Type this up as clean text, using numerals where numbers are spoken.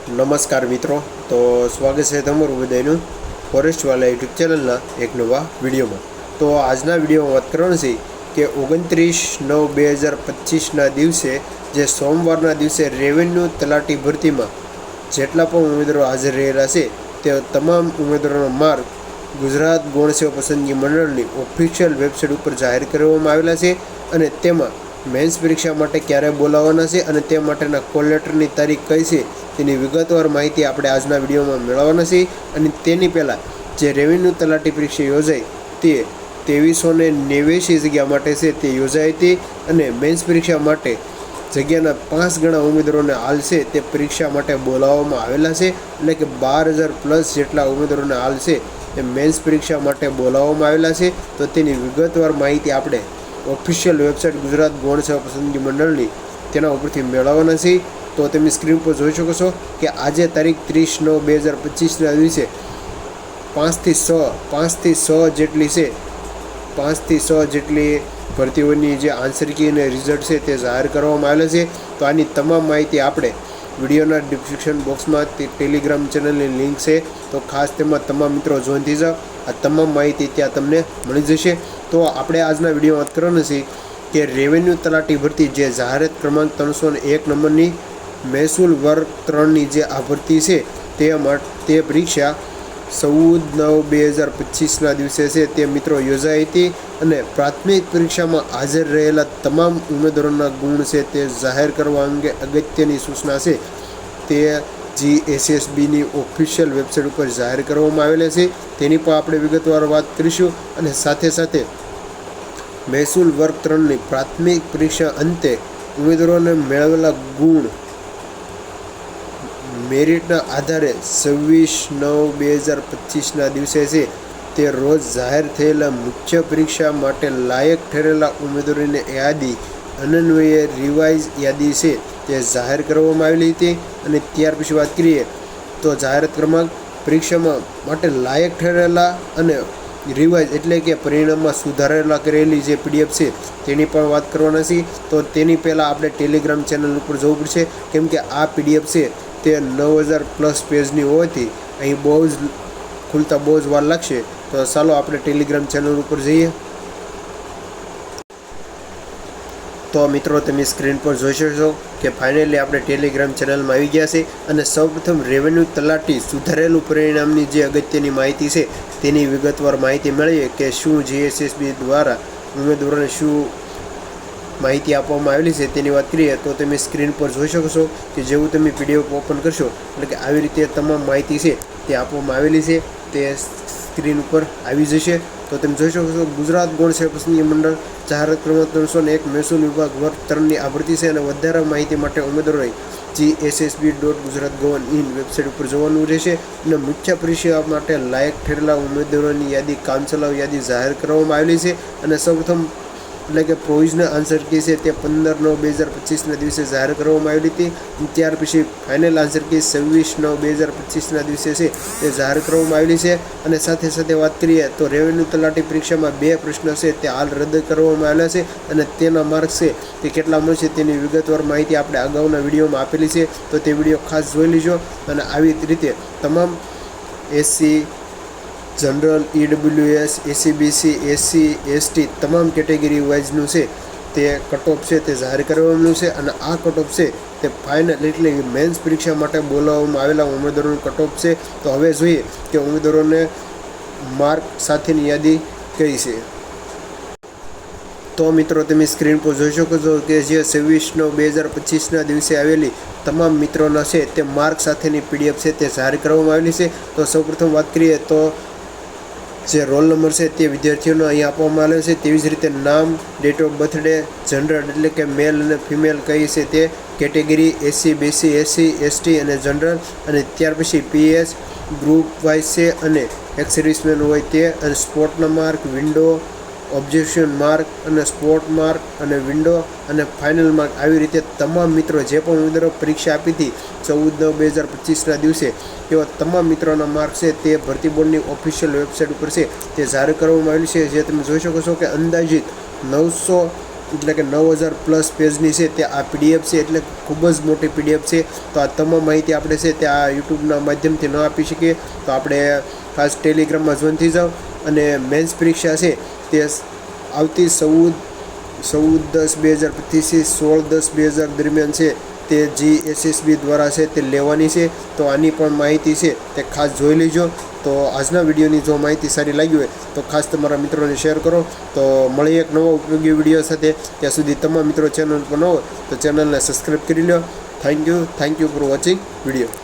નમસ્કાર મિત્રો, તો સ્વાગત છે તમારું બધાનું ફોરેસ્ટવાલા યુટ્યુબ ચેનલના એક નવા વિડીયોમાં। તો આજના વિડીયોમાં વાત કરવાની છે કે 29/9/2025ના દિવસે જે સોમવારના દિવસે રેવન્યુ તલાટી ભરતીમાં જેટલા પણ ઉમેદવારો હાજર રહેલા છે તે તમામ ઉમેદવારોનો માર્ક ગુજરાત ગૌણ સેવા પસંદગી મંડળની ઓફિશિયલ વેબસાઇટ ઉપર જાહેર કરવામાં આવેલા છે અને તેમાં મેન્સ પરીક્ષા માટે ક્યારે બોલાવવાના છે અને તે માટેના કોલ લેટરની તારીખ કઈ છે તેની વિગતવાર માહિતી આપણે આજના વિડીયોમાં મેળવવાના છે। અને તેની પહેલાં જે રેવન્યુ તલાટી પરીક્ષા યોજાઈ તે 2389 જગ્યા માટે છે તે યોજાઈ હતી અને મેન્સ પરીક્ષા માટે જગ્યાના 5 ગણા ઉમેદવારોને હાલ છે તે પરીક્ષા માટે બોલાવવામાં આવેલા છે, એટલે કે 12,000+ જેટલા ઉમેદવારોને હાલ છે તે મેન્સ પરીક્ષા માટે બોલાવવામાં આવેલા છે। તો તેની વિગતવાર માહિતી આપણે ઓફિશિયલ વેબસાઇટ ગુજરાત ગૌણ સેવા પસંદગી મંડળની તેના ઉપરથી મેળવવાના છે। તો તમે સ્ક્રીન પર જોઈ શકો છો કે આજે તારીખ 30/9/2025ના દિવસે 5 થી 6 જેટલી છે 5 થી 6 જેટલી ભરતીઓની જે આન્સર કી અને રિઝલ્ટ છે તે જાહેર કરવામાં આવેલા છે। તો આની તમામ માહિતી આપણે વિડીયોના ડિસ્ક્રિપ્શન બોક્સમાં ટેલિગ્રામ ચેનલની લિંક છે, તો ખાસ તેમાં તમામ મિત્રો જોઈન થઈ જાઓ। આ તમામ માહિતી ત્યાં તમને મળી જશે। તો આપણે આજના વિડીયોમાં વાત કરવાનું છે કે રેવન્યુ તલાટી ભરતી જે જાહેરાત ક્રમાંક 301 નંબરની મહેસૂલ વર્ગ 3ની જે આ ભરતી છે તે પરીક્ષા 14/9/2025ના દિવસે છે તે મિત્રો યોજાઈ હતી અને પ્રાથમિક પરીક્ષામાં હાજર રહેલા તમામ ઉમેદવારોના ગુણ છે તે જાહેર કરવા અંગે અગત્યની સૂચના છે તે GSSBની ઓફિશિયલ વેબસાઇટ ઉપર જાહેર કરવામાં આવેલા છે, તેની પર આપણે વિગતવાર વાત કરીશું। અને સાથે સાથે મહેસૂલ વર્ગ 3ની પ્રાથમિક પરીક્ષા અંતે ઉમેદવારોને મેળવેલા ગુણ મેરિટના આધારે 26/9/2025ના દિવસે છે તે રોજ જાહેર થયેલા મુખ્ય પરીક્ષા માટે લાયક ઠરેલા ઉમેદવારોની યાદી અન્વયે રિવાઇઝ યાદી છે તે જાહેર કરવામાં આવેલી હતી। અને ત્યાર પછી વાત કરીએ તો જાહેરાત ક્રમાંક પરીક્ષામાં માટે લાયક ઠરેલા અને રિવાઇઝ એટલે કે પરિણામમાં સુધારેલા કરેલી જે PDF છે તેની પણ વાત કરવાના છે। તો તેની પહેલાં આપણે ટેલિગ્રામ ચેનલ ઉપર જવું પડશે, કેમ કે આ PDF છે તે 9000+ પેજની હોવાથી અહીં બહુ જ ખુલતા બહુ જ વાર લાગશે। તો ચાલો આપણે ટેલિગ્રામ ચેનલ ઉપર જઈએ। તો મિત્રો તમે સ્ક્રીન પર જોઈ શકો કે ફાઇનલી આપણે ટેલિગ્રામ ચેનલમાં આવી ગયા છે અને સૌપ્રથમ રેવન્યુ તલાટી સુધારેલું પરિણામની જે અગત્યની માહિતી છે તેની વિગતવાર માહિતી મેળવીએ કે શું GSSB દ્વારા ઉમેદવારોને શું માહિતી આપવામાં આવેલી છે તેની વાત કરીએ। તો તમે સ્ક્રીન પર જોઈ શકો છો કે જેવું તમે PDF ઓપન કરશો એટલે કે આવી રીતે તમામ માહિતી છે તે આપવામાં આવેલી છે તે સ્ક્રીન ઉપર આવી જશે। તો તમે જોઈ શકો છો ગુજરાત ગૌણ સેવા પસંદગી મંડળ જાહેરાત ક્રમાંક 301 મહેસૂલ વિભાગ વર્ગ 3ની આ ભરતી છે અને વધારે માહિતી માટે ઉમેદવારોએ GSSB.gujaratgovin વેબસાઇટ ઉપર જવાનું રહેશે અને મુખ્ય પરીક્ષા માટે લાયક ઠરેલા ઉમેદવારોની યાદી કામચલાઉ યાદી જાહેર કરવામાં આવેલી છે। અને સૌપ્રથમ એટલે કે પ્રોવિઝનલ આન્સર કી છે તે 15/9/2025ના દિવસે જાહેર કરવામાં આવેલી હતી। ત્યાર પછી ફાઇનલ આન્સર કી 26/9/2025ના દિવસે છે તે જાહેર કરવામાં આવેલી છે। અને સાથે સાથે વાત કરીએ તો રેવન્યુ તલાટી પરીક્ષામાં 2 પ્રશ્ન છે તે હાલ રદ કરવામાં આવેલા છે અને તેના માર્ક છે તે કેટલા મળશે તેની વિગતવાર માહિતી આપણે અગાઉના વિડીયોમાં આપેલી છે, તો તે વિડીયો ખાસ જોઈ લેજો। અને આવી રીતે તમામ SC general, EWS, SC/BC, SC, ST તમામ કેટેગરી વાઇઝનું છે તે કટઓફ છે તે જાહેર કરવાનું છે અને આ કટઓફ છે તે ફાઇનલ એટલે મેન્સ પરીક્ષા માટે બોલાવવામાં આવેલા ઉમેદવારોનું કટઓફ છે। તો હવે જોઈએ કે ઉમેદવારોને માર્ક સાથેની યાદી કઈ છે। તો મિત્રો તમે સ્ક્રીન પર જોઈ શકો છો કે જે 26/9/2025ના દિવસે આવેલી તમામ મિત્રોના છે તે માર્ક સાથેની PDF છે તે જાહેર કરવામાં આવેલી છે। તો સૌપ્રથમ વાત કરીએ તો જે રોલ નંબર છે તે વિદ્યાર્થીઓનો અહીં આપવામાં આવ્યો છે, તેવી જ રીતે નામ, ડેટ ઓફ બર્થડે, જનરલ એટલે કે મેલ અને ફિમેલ કઈ છે તે category, SC, BC, SC, ST અને જનરલ, અને ત્યાર પછી PS ગ્રુપ વાઇઝ છે અને એક્સ સર્વિસમેન હોય તે, અને સ્પોર્ટના માર્ક, વિન્ડો ઓબ્જેક્શન માર્ક અને સ્પોર્ટ માર્ક અને વિન્ડો અને ફાઇનલ માર્ક, આવી રીતે તમામ મિત્રો જે પણ ઉમેદવારો પરીક્ષા આપી હતી 14/9/2025ના દિવસે તેવા તમામ મિત્રોના માર્ક છે તે ભરતી બોર્ડની ઓફિશિયલ વેબસાઇટ ઉપર છે તે જાહેર કરવામાં આવેલું છે। જે તમે જોઈ શકો છો કે અંદાજિત 900 એટલે કે 9000+ પેજની છે તે આ PDF છે, એટલે ખૂબ જ મોટી PDF છે. તો આ તમામ માહિતી આપણે છે તે આ યુટ્યુબના માધ્યમથી ન આપી શકીએ. તો આપણે ખાસ ટેલિગ્રામમાં જોઈન થઈ જાઓ. અને મેન્સ પરીક્ષા છે તે આવતી 14/10/2025 16/10/2000 દરમિયાન છે તે GSSB દ્વારા છે તે લેવાની છે. તો આની પણ માહિતી છે તે ખાસ જોઈ લેજો. તો આજના વિડીયોની જો માહિતી સારી લાગી હોય તો ખાસ તમારા મિત્રોને શેર કરો. તો મળી એક નવો ઉપયોગી વિડીયો સાથે. ત્યાં સુધી તમામ મિત્રો ચેનલ પર ન હોય તો ચેનલને સબસ્ક્રાઈબ કરી લો. Thank you for watching video.